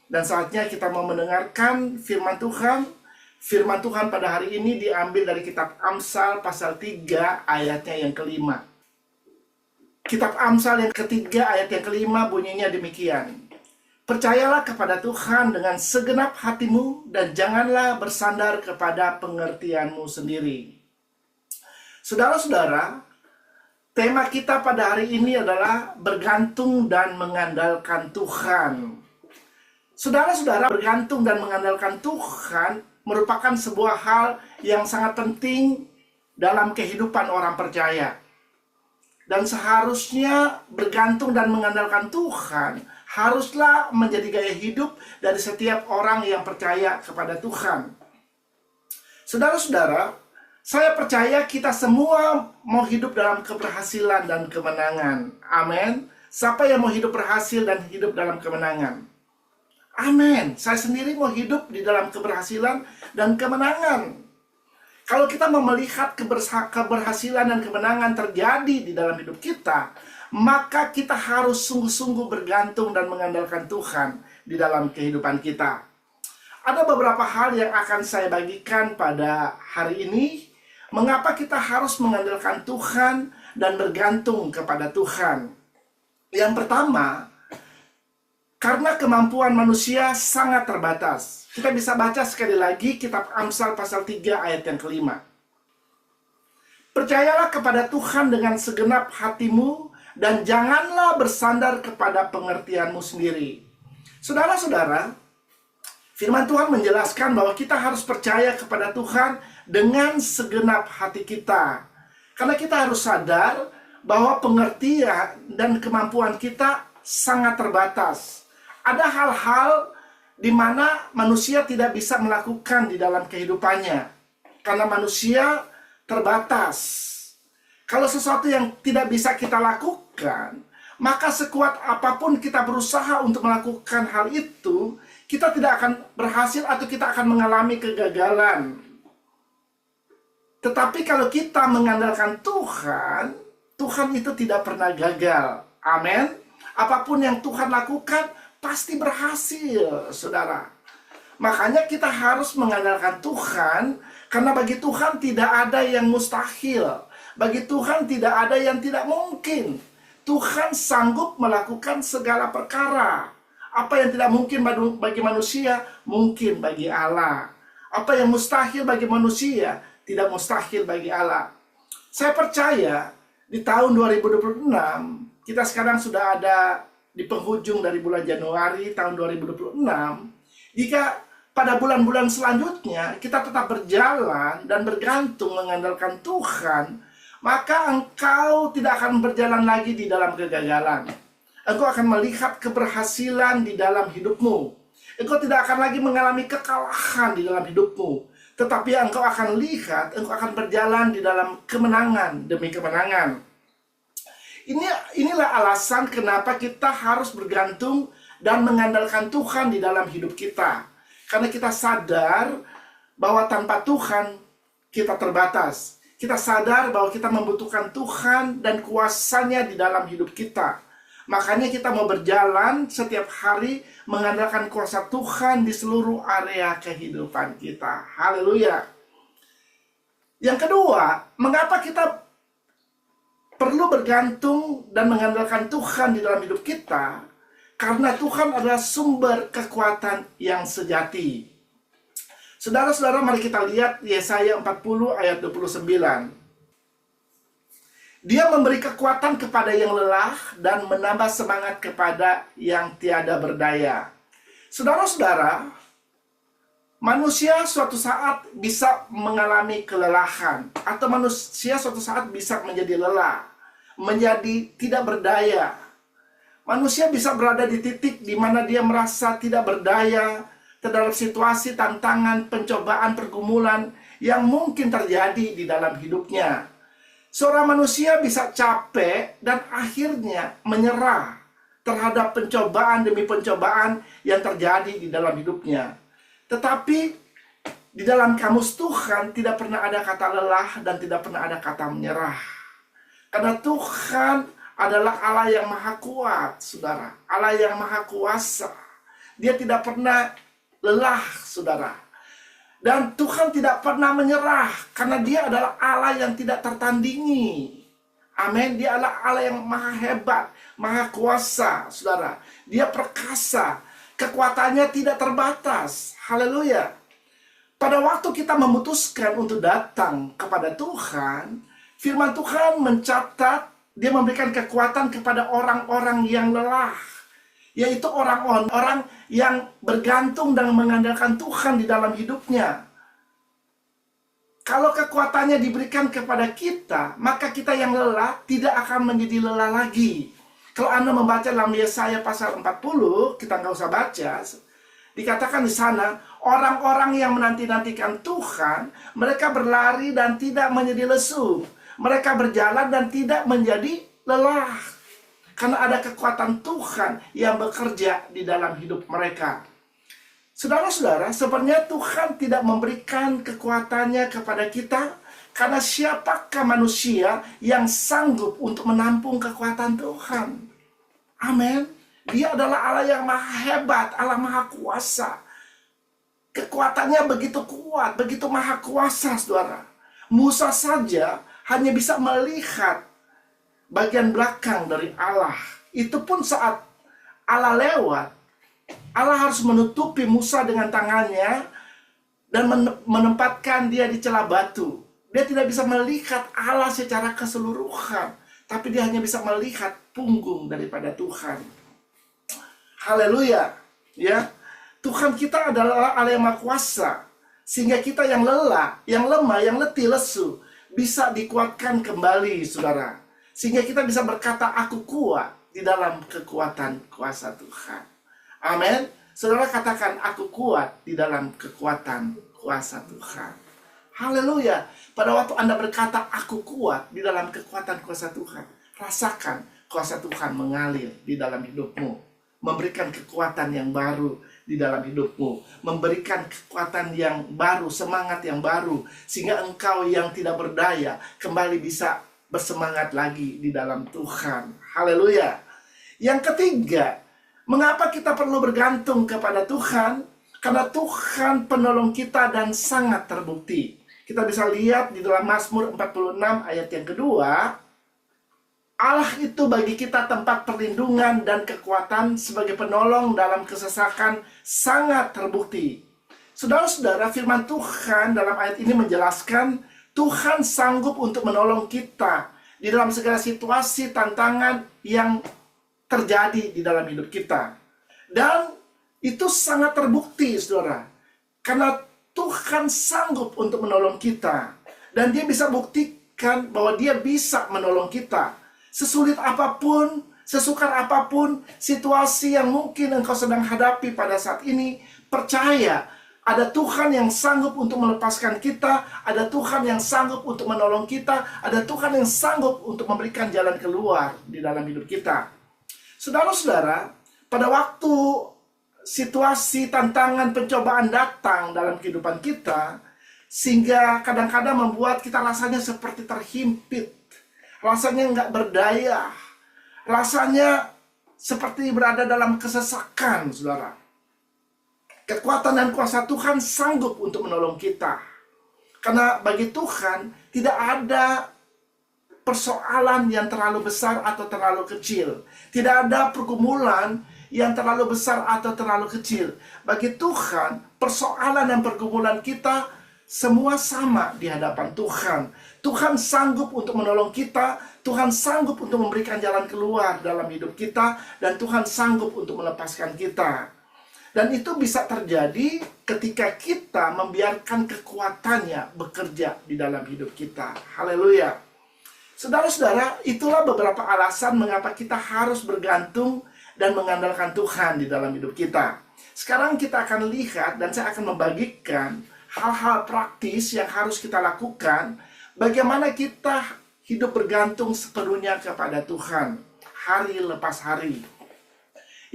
Dan saatnya kita mau mendengarkan firman Tuhan. Firman Tuhan pada hari ini diambil dari kitab Amsal pasal 3 ayatnya yang kelima. Kitab Amsal yang ketiga ayat yang kelima bunyinya demikian. Percayalah kepada Tuhan dengan segenap hatimu dan janganlah bersandar kepada pengertianmu sendiri. Saudara-saudara, tema kita pada hari ini adalah bergantung dan mengandalkan Tuhan. Saudara-saudara, bergantung dan mengandalkan Tuhan merupakan sebuah hal yang sangat penting dalam kehidupan orang percaya. Dan seharusnya bergantung dan mengandalkan Tuhan haruslah menjadi gaya hidup dari setiap orang yang percaya kepada Tuhan. Saudara-saudara, saya percaya kita semua mau hidup dalam keberhasilan dan kemenangan. Amin. Siapa yang mau hidup berhasil dan hidup dalam kemenangan? Amin. Saya sendiri mau hidup di dalam keberhasilan dan kemenangan. Kalau kita mau melihat keberhasilan dan kemenangan terjadi di dalam hidup kita, maka kita harus sungguh-sungguh bergantung dan mengandalkan Tuhan di dalam kehidupan kita. Ada beberapa hal yang akan saya bagikan pada hari ini. Mengapa kita harus mengandalkan Tuhan dan bergantung kepada Tuhan? Yang pertama, karena kemampuan manusia sangat terbatas. Kita bisa baca sekali lagi kitab Amsal pasal 3 ayat yang kelima. Percayalah kepada Tuhan dengan segenap hatimu dan janganlah bersandar kepada pengertianmu sendiri. Saudara-saudara, firman Tuhan menjelaskan bahwa kita harus percaya kepada Tuhan dengan segenap hati kita. Karena kita harus sadar bahwa pengertian dan kemampuan kita sangat terbatas. Ada hal-hal di mana manusia tidak bisa melakukan di dalam kehidupannya. Karena manusia terbatas. Kalau sesuatu yang tidak bisa kita lakukan, maka sekuat apapun kita berusaha untuk melakukan hal itu, kita tidak akan berhasil atau kita akan mengalami kegagalan. Tetapi kalau kita mengandalkan Tuhan, Tuhan itu tidak pernah gagal. Amin. Apapun yang Tuhan lakukan, pasti berhasil, saudara. Makanya kita harus mengandalkan Tuhan, karena bagi Tuhan tidak ada yang mustahil. Bagi Tuhan tidak ada yang tidak mungkin. Tuhan sanggup melakukan segala perkara. Apa yang tidak mungkin bagi manusia, mungkin bagi Allah. Apa yang mustahil bagi manusia, tidak mustahil bagi Allah. Saya percaya di tahun 2026, kita sekarang sudah ada di penghujung dari bulan Januari tahun 2026, jika pada bulan-bulan selanjutnya kita tetap berjalan dan bergantung mengandalkan Tuhan, maka engkau tidak akan berjalan lagi di dalam kegagalan. Engkau akan melihat keberhasilan di dalam hidupmu. Engkau tidak akan lagi mengalami kekalahan di dalam hidupmu. Tetapi engkau akan lihat, engkau akan berjalan di dalam kemenangan demi kemenangan. Inilah alasan kenapa kita harus bergantung dan mengandalkan Tuhan di dalam hidup kita. Karena kita sadar bahwa tanpa Tuhan kita terbatas. Kita sadar bahwa kita membutuhkan Tuhan dan kuasanya di dalam hidup kita. Makanya kita mau berjalan setiap hari mengandalkan kuasa Tuhan di seluruh area kehidupan kita. Haleluya. Yang kedua, mengapa kita perlu bergantung dan mengandalkan Tuhan di dalam hidup kita? Karena Tuhan adalah sumber kekuatan yang sejati. Saudara-saudara, mari kita lihat Yesaya 40 ayat 29. Dia memberi kekuatan kepada yang lelah dan menambah semangat kepada yang tiada berdaya. Saudara-saudara, manusia suatu saat bisa mengalami kelelahan, atau manusia suatu saat bisa menjadi lelah, menjadi tidak berdaya. Manusia bisa berada di titik di mana dia merasa tidak berdaya terhadap situasi, tantangan, pencobaan, pergumulan yang mungkin terjadi di dalam hidupnya. Seorang manusia bisa capek dan akhirnya menyerah terhadap pencobaan demi pencobaan yang terjadi di dalam hidupnya. Tetapi di dalam kamus Tuhan tidak pernah ada kata lelah dan tidak pernah ada kata menyerah. Karena Tuhan adalah Allah yang maha kuat, saudara. Allah yang maha kuasa. Dia tidak pernah lelah, saudara. Dan Tuhan tidak pernah menyerah, karena dia adalah Allah yang tidak tertandingi. Amin. Dia adalah Allah yang maha hebat, maha kuasa, saudara. Dia perkasa, kekuatannya tidak terbatas. Haleluya. Pada waktu kita memutuskan untuk datang kepada Tuhan, firman Tuhan mencatat, dia memberikan kekuatan kepada orang-orang yang lelah, yaitu orang-orang yang bergantung dan mengandalkan Tuhan di dalam hidupnya. Kalau kekuatannya diberikan kepada kita, maka kita yang lelah tidak akan menjadi lelah lagi. Kalau Anda membaca dalam Yesaya pasal 40, kita nggak usah baca, dikatakan di sana, orang-orang yang menanti-nantikan Tuhan, mereka berlari dan tidak menjadi lesu. Mereka berjalan dan tidak menjadi lelah. Karena ada kekuatan Tuhan yang bekerja di dalam hidup mereka. Saudara-saudara, sebenarnya Tuhan tidak memberikan kekuatannya kepada kita, karena siapakah manusia yang sanggup untuk menampung kekuatan Tuhan? Amin. Dia adalah Allah yang maha hebat, Allah maha kuasa. Kekuatannya begitu kuat, begitu maha kuasa, saudara. Musa saja hanya bisa melihat bagian belakang dari Allah. Itu pun saat Allah lewat, Allah harus menutupi Musa dengan tangannya dan menempatkan dia di celah batu. Dia tidak bisa melihat Allah secara keseluruhan, tapi dia hanya bisa melihat punggung daripada Tuhan. Haleluya. Ya, Tuhan kita adalah Allah yang maha kuasa, sehingga kita yang lelah, yang lemah, yang letih, lesu bisa dikuatkan kembali, saudara. Sehingga kita bisa berkata, aku kuat di dalam kekuatan kuasa Tuhan. Amin. Saudara katakan, aku kuat di dalam kekuatan kuasa Tuhan. Haleluya. Pada waktu Anda berkata, aku kuat di dalam kekuatan kuasa Tuhan, rasakan kuasa Tuhan mengalir di dalam hidupmu. Memberikan kekuatan yang baru di dalam hidupmu. Memberikan kekuatan yang baru, semangat yang baru. Sehingga engkau yang tidak berdaya kembali bisa bersemangat lagi di dalam Tuhan. Haleluya. Yang ketiga, mengapa kita perlu bergantung kepada Tuhan? Karena Tuhan penolong kita dan sangat terbukti. Kita bisa lihat di dalam Mazmur 46 ayat yang kedua, Allah itu bagi kita tempat perlindungan dan kekuatan sebagai penolong dalam kesesakan sangat terbukti. Saudara-saudara, firman Tuhan dalam ayat ini menjelaskan Tuhan sanggup untuk menolong kita di dalam segala situasi, tantangan yang terjadi di dalam hidup kita. Dan itu sangat terbukti, saudara. Karena Tuhan sanggup untuk menolong kita. Dan dia bisa buktikan bahwa dia bisa menolong kita. Sesulit apapun, sesukar apapun, situasi yang mungkin engkau sedang hadapi pada saat ini, percaya, ada Tuhan yang sanggup untuk melepaskan kita, ada Tuhan yang sanggup untuk menolong kita, ada Tuhan yang sanggup untuk memberikan jalan keluar di dalam hidup kita. Saudara-saudara, pada waktu situasi, tantangan, pencobaan datang dalam kehidupan kita, sehingga kadang-kadang membuat kita rasanya seperti terhimpit, rasanya nggak berdaya, rasanya seperti berada dalam kesesakan, saudara. Kekuatan dan kuasa Tuhan sanggup untuk menolong kita. Karena bagi Tuhan tidak ada persoalan yang terlalu besar atau terlalu kecil. Tidak ada pergumulan yang terlalu besar atau terlalu kecil. Bagi Tuhan, persoalan dan pergumulan kita semua sama di hadapan Tuhan. Tuhan sanggup untuk menolong kita. Tuhan sanggup untuk memberikan jalan keluar dalam hidup kita. Dan Tuhan sanggup untuk melepaskan kita. Dan itu bisa terjadi ketika kita membiarkan kekuatannya bekerja di dalam hidup kita. Haleluya. Saudara-saudara, itulah beberapa alasan mengapa kita harus bergantung dan mengandalkan Tuhan di dalam hidup kita. Sekarang kita akan lihat dan saya akan membagikan hal-hal praktis yang harus kita lakukan. Bagaimana kita hidup bergantung sepenuhnya kepada Tuhan hari lepas hari.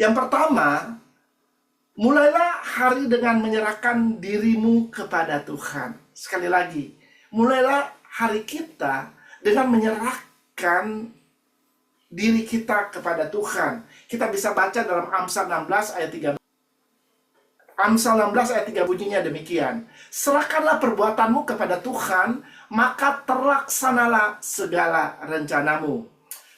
Yang pertama, mulailah hari dengan menyerahkan dirimu kepada Tuhan. Sekali lagi, mulailah hari kita dengan menyerahkan diri kita kepada Tuhan. Kita bisa baca dalam Amsal 16 ayat 13. Amsal 16 ayat 3 bunyinya demikian. Serahkanlah perbuatanmu kepada Tuhan, maka terlaksanalah segala rencanamu.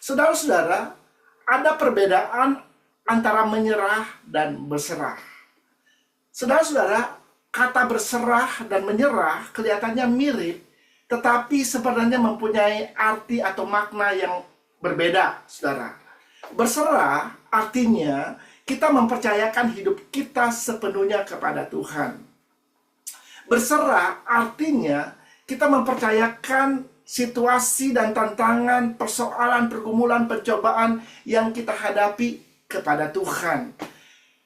Saudara-saudara, ada perbedaan antara menyerah dan berserah. Saudara-saudara, kata berserah dan menyerah kelihatannya mirip, tetapi sebenarnya mempunyai arti atau makna yang berbeda, saudara. Berserah artinya kita mempercayakan hidup kita sepenuhnya kepada Tuhan. Berserah artinya kita mempercayakan situasi dan tantangan, persoalan, pergumulan, pencobaan yang kita hadapi kepada Tuhan.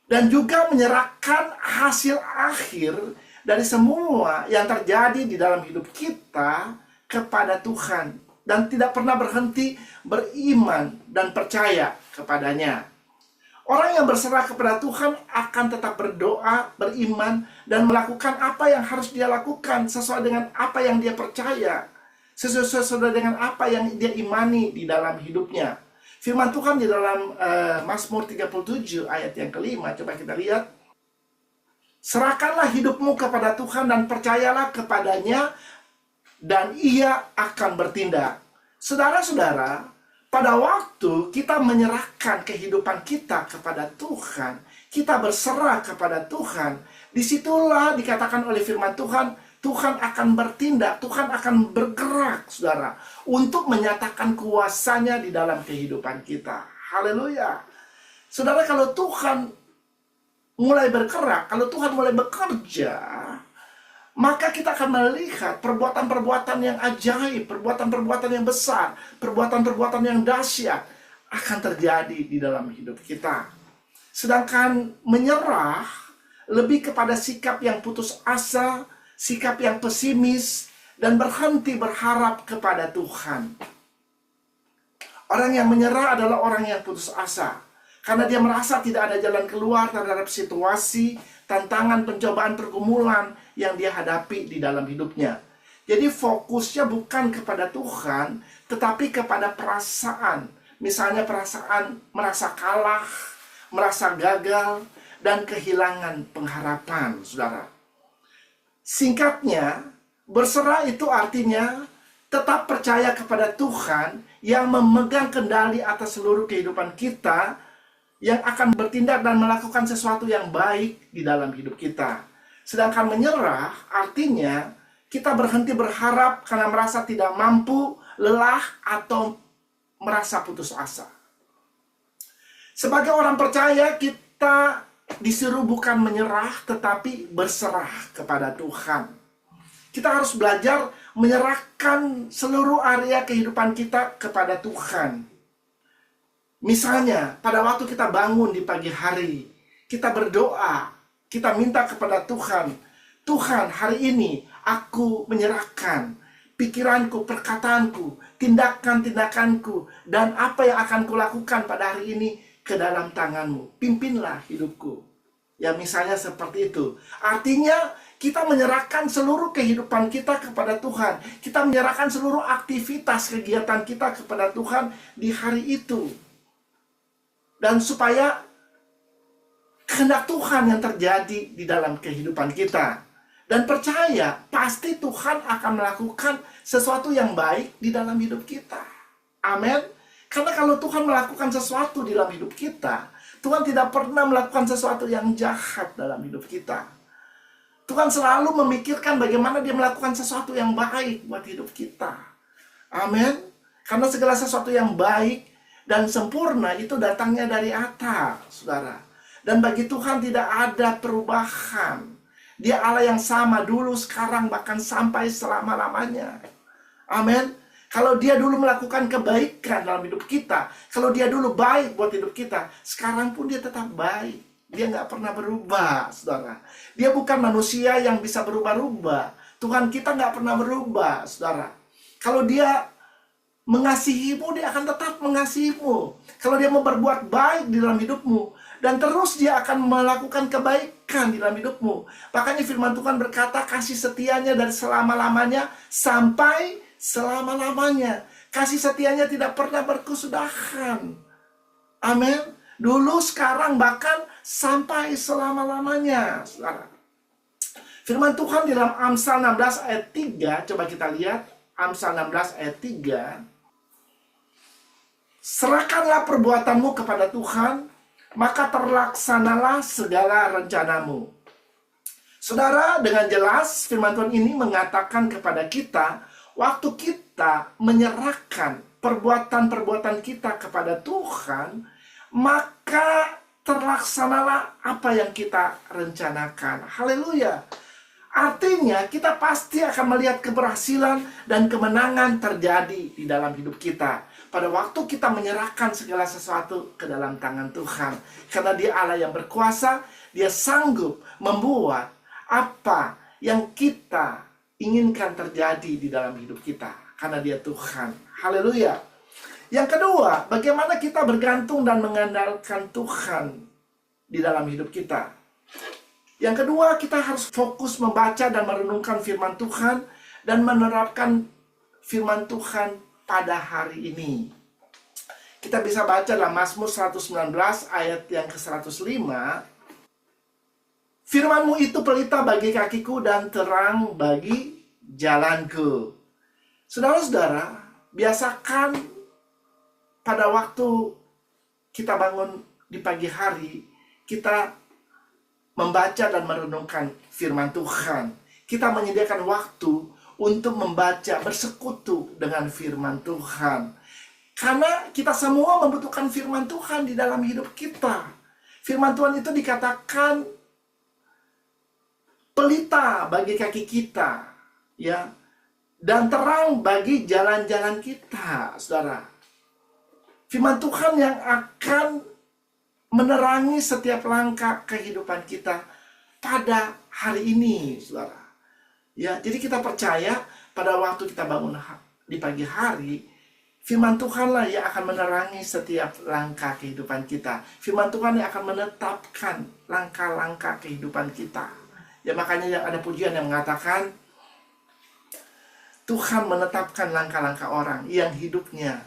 Dan juga menyerahkan hasil akhir dari semua yang terjadi di dalam hidup kita kepada Tuhan. Dan tidak pernah berhenti beriman dan percaya kepadanya. Orang yang berserah kepada Tuhan akan tetap berdoa, beriman, dan melakukan apa yang harus dia lakukan sesuai dengan apa yang dia percaya, sesuai dengan apa yang dia imani di dalam hidupnya. Firman Tuhan di dalam Mazmur 37 ayat yang kelima, coba kita lihat. Serahkanlah hidupmu kepada Tuhan dan percayalah kepadanya, dan ia akan bertindak. Saudara-saudara, pada waktu kita menyerahkan kehidupan kita kepada Tuhan, kita berserah kepada Tuhan, disitulah dikatakan oleh firman Tuhan, Tuhan akan bertindak, Tuhan akan bergerak, saudara, untuk menyatakan kuasanya di dalam kehidupan kita. Haleluya. Saudara, kalau Tuhan mulai bergerak, kalau Tuhan mulai bekerja, maka kita akan melihat perbuatan-perbuatan yang ajaib, perbuatan-perbuatan yang besar, perbuatan-perbuatan yang dahsyat akan terjadi di dalam hidup kita. Sedangkan menyerah lebih kepada sikap yang putus asa, sikap yang pesimis, dan berhenti berharap kepada Tuhan. Orang yang menyerah adalah orang yang putus asa, karena dia merasa tidak ada jalan keluar terhadap situasi, tantangan, pencobaan, pergumulan yang dia hadapi di dalam hidupnya. Jadi fokusnya bukan kepada Tuhan, tetapi kepada perasaan. Misalnya perasaan merasa kalah, merasa gagal, dan kehilangan pengharapan, saudara. Singkatnya, berserah itu artinya tetap percaya kepada Tuhan yang memegang kendali atas seluruh kehidupan kita, yang akan bertindak dan melakukan sesuatu yang baik di dalam hidup kita. Sedangkan menyerah artinya kita berhenti berharap karena merasa tidak mampu, lelah, atau merasa putus asa. Sebagai orang percaya, kita disuruh bukan menyerah, tetapi berserah kepada Tuhan. Kita harus belajar menyerahkan seluruh area kehidupan kita kepada Tuhan. Misalnya, pada waktu kita bangun di pagi hari, kita berdoa, kita minta kepada Tuhan, Tuhan, hari ini aku menyerahkan pikiranku, perkataanku, tindakan-tindakanku, dan apa yang akan kulakukan pada hari ini ke dalam tangan-Mu. Pimpinlah hidupku. Ya, misalnya seperti itu. Artinya, kita menyerahkan seluruh kehidupan kita kepada Tuhan. Kita menyerahkan seluruh aktivitas kegiatan kita kepada Tuhan di hari itu. Dan supaya kehendak Tuhan yang terjadi di dalam kehidupan kita. Dan percaya, pasti Tuhan akan melakukan sesuatu yang baik di dalam hidup kita. Amin. Karena kalau Tuhan melakukan sesuatu di dalam hidup kita, Tuhan tidak pernah melakukan sesuatu yang jahat dalam hidup kita. Tuhan selalu memikirkan bagaimana dia melakukan sesuatu yang baik buat hidup kita. Amin. Karena segala sesuatu yang baik dan sempurna itu datangnya dari atas, saudara. Dan bagi Tuhan tidak ada perubahan. Dia Allah yang sama dulu, sekarang, bahkan sampai selama-lamanya. Amin. Kalau dia dulu melakukan kebaikan dalam hidup kita, kalau dia dulu baik buat hidup kita, sekarang pun dia tetap baik. Dia nggak pernah berubah, saudara. Dia bukan manusia yang bisa berubah-ubah. Tuhan kita nggak pernah berubah, saudara. Kalau dia mengasihimu, dia akan tetap mengasihimu. Kalau dia mau berbuat baik di dalam hidupmu, dan terus dia akan melakukan kebaikan di dalam hidupmu. Makanya firman Tuhan berkata, kasih setianya dari selama-lamanya sampai selama-lamanya. Kasih setianya tidak pernah berkesudahan. Amin. Dulu, sekarang, bahkan sampai selama-lamanya, saudara. Firman Tuhan di dalam Amsal 16 ayat 3, coba kita lihat. Amsal 16 ayat 3. Serahkanlah perbuatanmu kepada Tuhan, maka terlaksanalah segala rencanamu. Saudara, dengan jelas firman Tuhan ini mengatakan kepada kita, waktu kita menyerahkan perbuatan-perbuatan kita kepada Tuhan, maka terlaksanalah apa yang kita rencanakan. Haleluya. Artinya kita pasti akan melihat keberhasilan dan kemenangan terjadi di dalam hidup kita pada waktu kita menyerahkan segala sesuatu ke dalam tangan Tuhan. Karena Dia Allah yang berkuasa, Dia sanggup membuat apa yang kita inginkan terjadi di dalam hidup kita. Karena Dia Tuhan. Haleluya. Yang kedua, bagaimana kita bergantung dan mengandalkan Tuhan di dalam hidup kita. Yang kedua, kita harus fokus membaca dan merenungkan firman Tuhan dan menerapkan firman Tuhan pada hari ini. Kita bisa baca dalam Mazmur 119 ayat yang ke-105. Firman-Mu itu pelita bagi kakiku dan terang bagi jalanku. Saudara-saudara, biasakan pada waktu kita bangun di pagi hari, kita membaca dan merenungkan firman Tuhan. Kita menyediakan waktu untuk membaca, bersekutu dengan firman Tuhan. Karena kita semua membutuhkan firman Tuhan di dalam hidup kita. Firman Tuhan itu dikatakan pelita bagi kaki kita, ya, dan terang bagi jalan-jalan kita, saudara. Firman Tuhan yang akan menerangi setiap langkah kehidupan kita pada hari ini, saudara. Ya, jadi kita percaya pada waktu kita bangun di pagi hari, firman Tuhanlah yang akan menerangi setiap langkah kehidupan kita. Firman Tuhan yang akan menetapkan langkah-langkah kehidupan kita. Ya, makanya ada pujian yang mengatakan, Tuhan menetapkan langkah-langkah orang yang hidupnya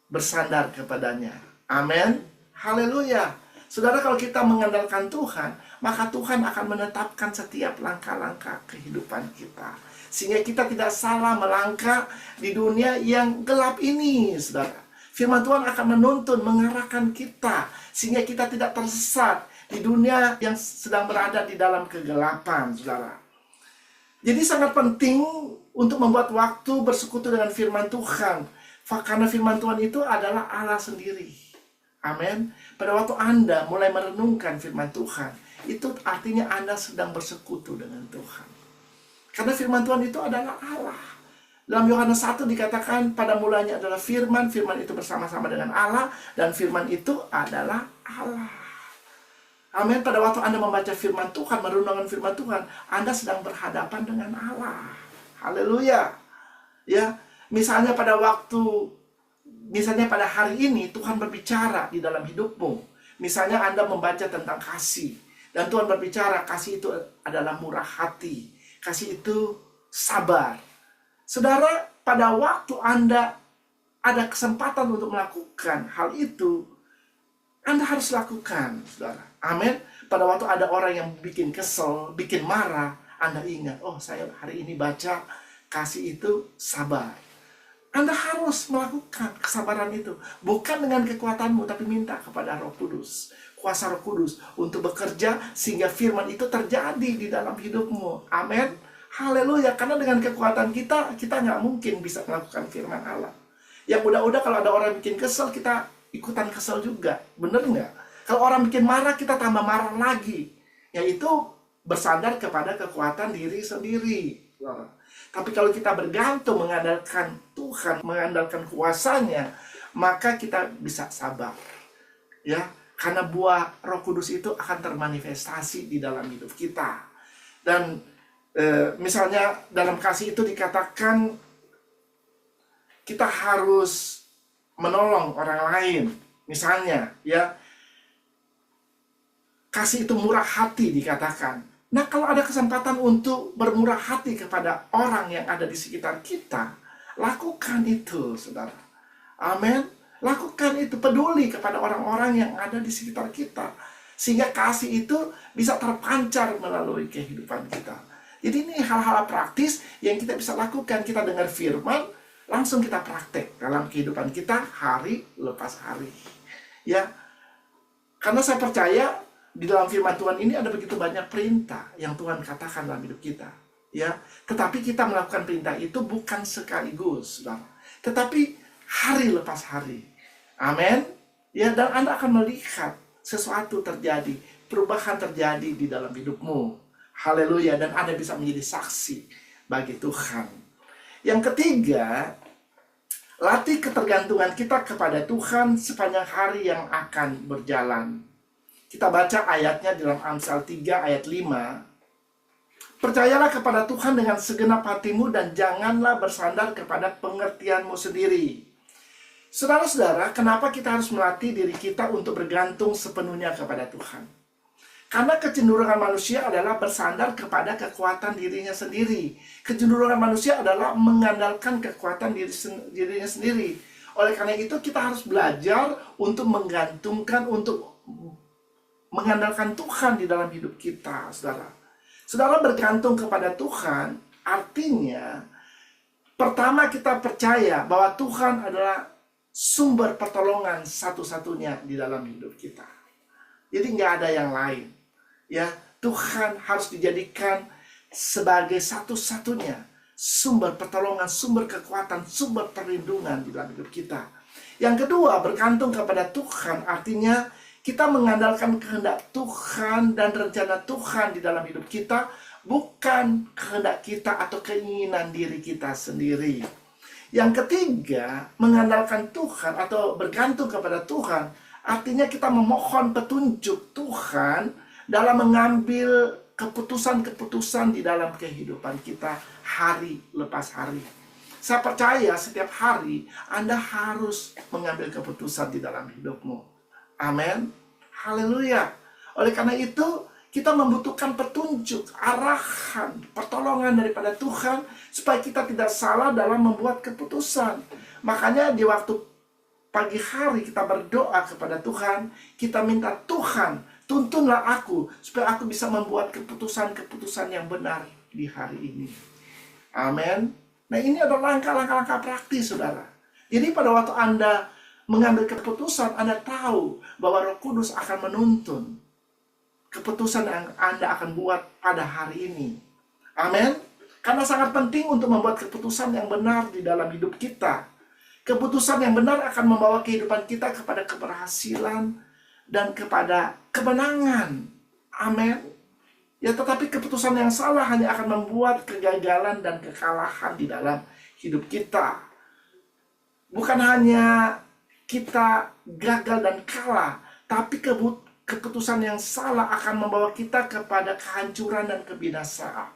bersandar kepadanya. Amin. Haleluya. Saudara, kalau kita mengandalkan Tuhan, maka Tuhan akan menetapkan setiap langkah-langkah kehidupan kita. Sehingga kita tidak salah melangkah di dunia yang gelap ini, saudara. Firman Tuhan akan menuntun, mengarahkan kita, sehingga kita tidak tersesat di dunia yang sedang berada di dalam kegelapan, saudara. Jadi sangat penting untuk membuat waktu bersekutu dengan firman Tuhan. Karena firman Tuhan itu adalah Allah sendiri. Amin. Pada waktu Anda mulai merenungkan firman Tuhan, itu artinya Anda sedang bersekutu dengan Tuhan. Karena firman Tuhan itu adalah Allah. Dalam Yohanes 1 dikatakan pada mulanya adalah firman, firman itu bersama-sama dengan Allah, dan firman itu adalah Allah. Amin. Pada waktu Anda membaca firman Tuhan, merenungkan firman Tuhan, Anda sedang berhadapan dengan Allah. Haleluya. Ya, misalnya pada hari ini Tuhan berbicara di dalam hidupmu. Misalnya Anda membaca tentang kasih, dan Tuhan berbicara kasih itu adalah murah hati, kasih itu sabar. Saudara, pada waktu Anda ada kesempatan untuk melakukan hal itu, Anda harus lakukan, saudara. Amin. Pada waktu ada orang yang bikin kesel, bikin marah, Anda ingat, oh saya hari ini baca kasih itu sabar. Anda harus melakukan kesabaran itu. Bukan dengan kekuatanmu, tapi minta kepada Roh Kudus. Kuasa Roh Kudus untuk bekerja sehingga firman itu terjadi di dalam hidupmu. Amin. Haleluya. Karena dengan kekuatan kita nggak mungkin bisa melakukan firman Allah. Yang udah-udah kalau ada orang bikin kesel, kita ikutan kesel juga. Bener nggak? Kalau orang bikin marah, kita tambah marah lagi. Yaitu bersandar kepada kekuatan diri sendiri. Tapi kalau kita bergantung mengandalkan Tuhan, mengandalkan kuasanya, maka kita bisa sabar. Ya, karena buah Roh Kudus itu akan termanifestasi di dalam hidup kita. Dan misalnya dalam kasih itu dikatakan kita harus menolong orang lain. Misalnya, ya, kasih itu murah hati dikatakan. Nah, kalau ada kesempatan untuk bermurah hati kepada orang yang ada di sekitar kita, lakukan itu, saudara. Amin. Lakukan itu, peduli kepada orang-orang yang ada di sekitar kita. Sehingga kasih itu bisa terpancar melalui kehidupan kita. Jadi ini hal-hal praktis yang kita bisa lakukan. Kita dengar firman, langsung kita praktek dalam kehidupan kita hari lepas hari. Ya, karena saya percaya di dalam firman Tuhan ini ada begitu banyak perintah yang Tuhan katakan dalam hidup kita. Ya, tetapi kita melakukan perintah itu bukan sekaligus, saudara, tetapi hari lepas hari. Amin. Ya, dan Anda akan melihat sesuatu terjadi, perubahan terjadi di dalam hidupmu. Haleluya, dan Anda bisa menjadi saksi bagi Tuhan. Yang ketiga, latih ketergantungan kita kepada Tuhan sepanjang hari yang akan berjalan. Kita baca ayatnya di dalam Amsal 3 ayat 5. Percayalah kepada Tuhan dengan segenap hatimu dan janganlah bersandar kepada pengertianmu sendiri. Saudara-saudara, kenapa kita harus melatih diri kita untuk bergantung sepenuhnya kepada Tuhan? Karena kecenderungan manusia adalah bersandar kepada kekuatan dirinya sendiri. Kecenderungan manusia adalah mengandalkan kekuatan dirinya sendiri. Oleh karena itu, kita harus belajar untuk mengandalkan Tuhan di dalam hidup kita, saudara. Saudara, bergantung kepada Tuhan artinya, pertama kita percaya bahwa Tuhan adalah sumber pertolongan satu-satunya di dalam hidup kita. Jadi nggak ada yang lain. Ya, Tuhan harus dijadikan sebagai satu-satunya sumber pertolongan, sumber kekuatan, sumber perlindungan di dalam hidup kita. Yang kedua, bergantung kepada Tuhan artinya kita mengandalkan kehendak Tuhan dan rencana Tuhan di dalam hidup kita, bukan kehendak kita atau keinginan diri kita sendiri. Yang ketiga, mengandalkan Tuhan atau bergantung kepada Tuhan artinya kita memohon petunjuk Tuhan dalam mengambil keputusan-keputusan di dalam kehidupan kita hari lepas hari. Saya percaya setiap hari Anda harus mengambil keputusan di dalam hidupmu. Amin. Haleluya. Oleh karena itu, kita membutuhkan petunjuk, arahan, pertolongan daripada Tuhan supaya kita tidak salah dalam membuat keputusan. Makanya di waktu pagi hari kita berdoa kepada Tuhan, kita minta Tuhan, tuntunlah aku supaya aku bisa membuat keputusan-keputusan yang benar di hari ini. Amin. Nah, ini adalah langkah-langkah praktis, saudara. Jadi pada waktu Anda mengambil keputusan, Anda tahu bahwa Roh Kudus akan menuntun keputusan yang Anda akan buat pada hari ini. Amin. Karena sangat penting untuk membuat keputusan yang benar di dalam hidup kita. Keputusan yang benar akan membawa kehidupan kita kepada keberhasilan dan kepada kemenangan. Amin. Ya, tetapi keputusan yang salah hanya akan membuat kegagalan dan kekalahan di dalam hidup kita. Bukan hanya kita gagal dan kalah, tapi keputusan yang salah akan membawa kita kepada kehancuran dan kebinasaan.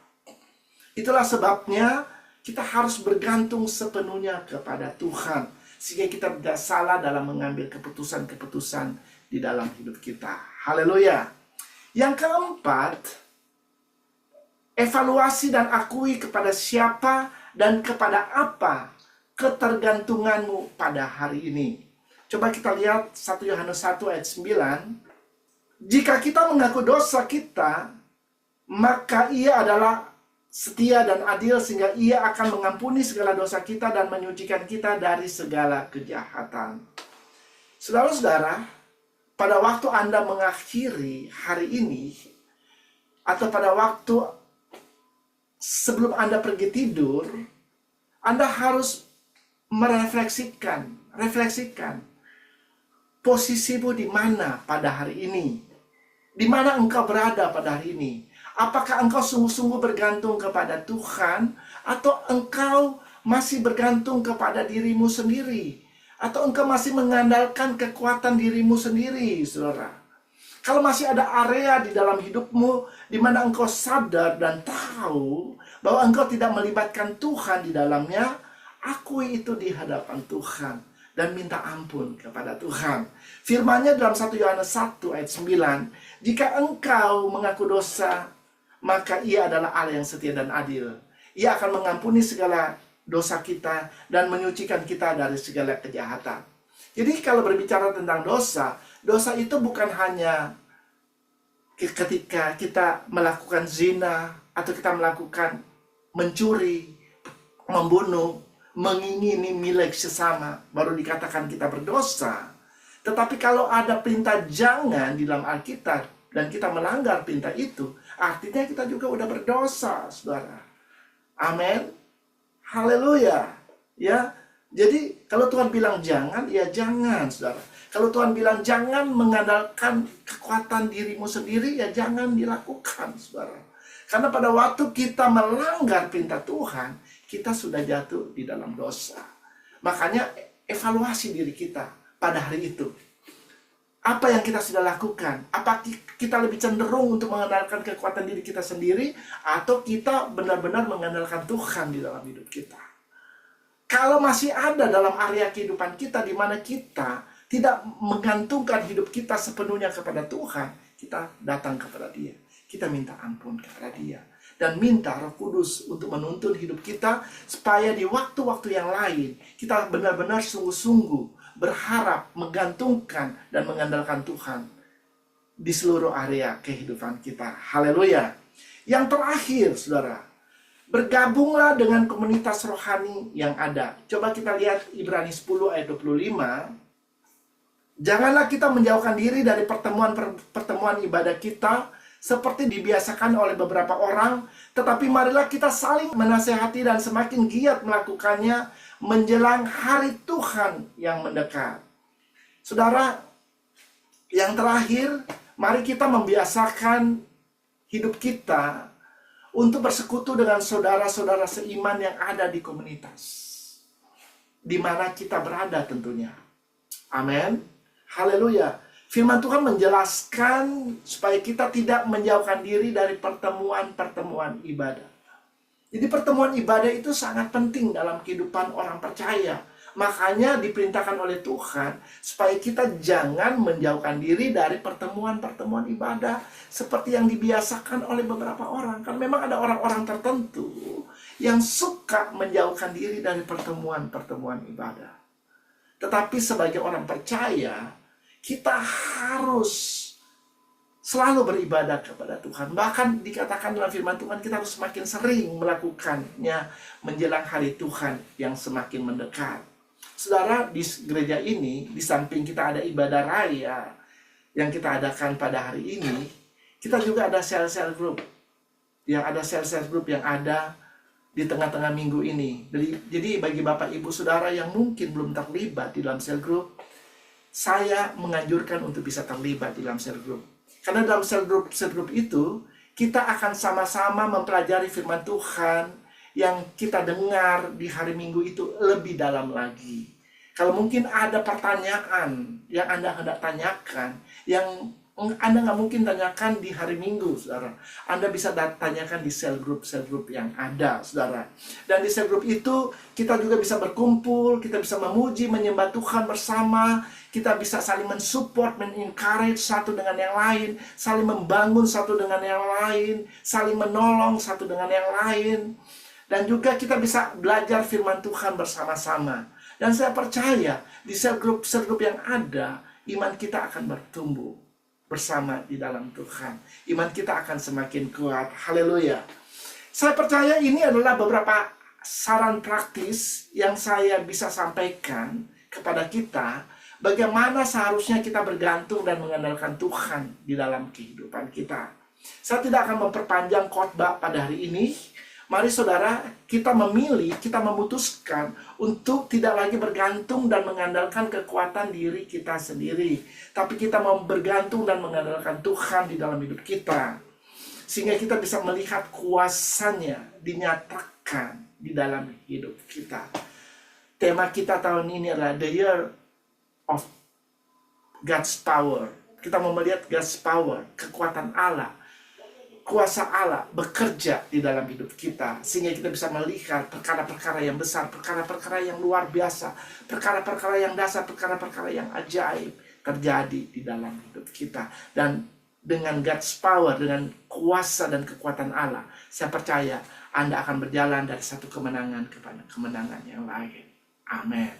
Itulah sebabnya kita harus bergantung sepenuhnya kepada Tuhan, sehingga kita tidak salah dalam mengambil keputusan-keputusan di dalam hidup kita. Haleluya. Yang keempat, evaluasi dan akui kepada siapa dan kepada apa ketergantunganmu pada hari ini. Coba kita lihat 1 Yohanes 1 ayat 9. Jika kita mengaku dosa kita, maka ia adalah setia dan adil sehingga ia akan mengampuni segala dosa kita dan menyucikan kita dari segala kejahatan. Saudara-saudara, pada waktu Anda mengakhiri hari ini, atau pada waktu sebelum Anda pergi tidur, Anda harus refleksikan posisimu di mana pada hari ini? Di mana engkau berada pada hari ini? Apakah engkau sungguh-sungguh bergantung kepada Tuhan, atau engkau masih bergantung kepada dirimu sendiri? Atau engkau masih mengandalkan kekuatan dirimu sendiri, saudara? Kalau masih ada area di dalam hidupmu di mana engkau sadar dan tahu bahwa engkau tidak melibatkan Tuhan di dalamnya, akui itu di hadapan Tuhan dan minta ampun kepada Tuhan. Firman-Nya dalam 1 Yohanes 1 ayat 9, jika engkau mengaku dosa, maka ia adalah Allah yang setia dan adil. Ia akan mengampuni segala dosa kita dan menyucikan kita dari segala kejahatan. Jadi kalau berbicara tentang dosa, dosa itu bukan hanya ketika kita melakukan zina, atau kita melakukan mencuri, membunuh, mengingini milik sesama, baru dikatakan kita berdosa. Tetapi kalau ada perintah jangan di dalam Alkitab, dan kita melanggar perintah itu, artinya kita juga udah berdosa, saudara. Amin. Haleluya. Ya. Jadi kalau Tuhan bilang jangan, ya jangan, saudara. Kalau Tuhan bilang jangan mengandalkan kekuatan dirimu sendiri, ya jangan dilakukan, saudara. Karena pada waktu kita melanggar perintah Tuhan, kita sudah jatuh di dalam dosa. Makanya evaluasi diri kita pada hari itu. Apa yang kita sudah lakukan? Apa kita lebih cenderung untuk mengandalkan kekuatan diri kita sendiri, atau kita benar-benar mengandalkan Tuhan di dalam hidup kita? Kalau masih ada dalam area kehidupan kita di mana kita tidak menggantungkan hidup kita sepenuhnya kepada Tuhan, kita datang kepada Dia. Kita minta ampun kepada Dia. Dan minta Roh Kudus untuk menuntun hidup kita, supaya di waktu-waktu yang lain, kita benar-benar sungguh-sungguh berharap, menggantungkan, dan mengandalkan Tuhan di seluruh area kehidupan kita. Haleluya. Yang terakhir, saudara, bergabunglah dengan komunitas rohani yang ada. Coba kita lihat Ibrani 10 ayat 25. Janganlah kita menjauhkan diri dari pertemuan ibadah kita, seperti dibiasakan oleh beberapa orang, tetapi marilah kita saling menasehati dan semakin giat melakukannya menjelang hari Tuhan yang mendekat. Saudara, yang terakhir, mari kita membiasakan hidup kita untuk bersekutu dengan saudara-saudara seiman yang ada di komunitas, di mana kita berada tentunya. Amin. Haleluya. Firman Tuhan menjelaskan supaya kita tidak menjauhkan diri dari pertemuan-pertemuan ibadah. Jadi pertemuan ibadah itu sangat penting dalam kehidupan orang percaya. Makanya diperintahkan oleh Tuhan supaya kita jangan menjauhkan diri dari pertemuan-pertemuan ibadah seperti yang dibiasakan oleh beberapa orang. Kan memang ada orang-orang tertentu yang suka menjauhkan diri dari pertemuan-pertemuan ibadah. Tetapi sebagai orang percaya, kita harus selalu beribadah kepada Tuhan. Bahkan dikatakan dalam firman Tuhan, kita harus semakin sering melakukannya menjelang hari Tuhan yang semakin mendekat. Saudara, di gereja ini, di samping kita ada ibadah raya yang kita adakan pada hari ini, kita juga ada sel-sel group. Yang ada sel-sel group yang ada di tengah-tengah minggu ini. Jadi bagi Bapak Ibu Saudara yang mungkin belum terlibat di dalam sel group, saya menganjurkan untuk bisa terlibat di dalam sel group. Karena dalam sel group itu, kita akan sama-sama mempelajari firman Tuhan yang kita dengar di hari Minggu itu lebih dalam lagi. Kalau mungkin ada pertanyaan yang Anda hendak tanyakan, yang Anda nggak mungkin tanyakan di hari Minggu, saudara. Anda bisa tanyakan di sel group yang ada, saudara. Dan di sel group itu, kita juga bisa berkumpul, kita bisa memuji, menyembah Tuhan bersama, kita bisa saling mensupport, men-encourage satu dengan yang lain, saling membangun satu dengan yang lain, saling menolong satu dengan yang lain. Dan juga kita bisa belajar firman Tuhan bersama-sama. Dan saya percaya di sel group yang ada, iman kita akan bertumbuh bersama di dalam Tuhan. Iman kita akan semakin kuat. Haleluya. Saya percaya ini adalah beberapa saran praktis yang saya bisa sampaikan kepada kita, bagaimana seharusnya kita bergantung dan mengandalkan Tuhan di dalam kehidupan kita. Saya tidak akan memperpanjang khotbah pada hari ini. Mari saudara, kita memilih, kita memutuskan untuk tidak lagi bergantung dan mengandalkan kekuatan diri kita sendiri. Tapi kita mau bergantung dan mengandalkan Tuhan di dalam hidup kita. Sehingga kita bisa melihat kuasanya dinyatakan di dalam hidup kita. Tema kita tahun ini adalah The Year of God's Power. Kita mau melihat God's Power, kekuatan Allah. Kuasa Allah bekerja di dalam hidup kita, sehingga kita bisa melihat perkara-perkara yang besar, perkara-perkara yang luar biasa, perkara-perkara yang dasar, perkara-perkara yang ajaib terjadi di dalam hidup kita. Dan dengan God's power, dengan kuasa dan kekuatan Allah, saya percaya Anda akan berjalan dari satu kemenangan kepada kemenangan yang lain. Amin.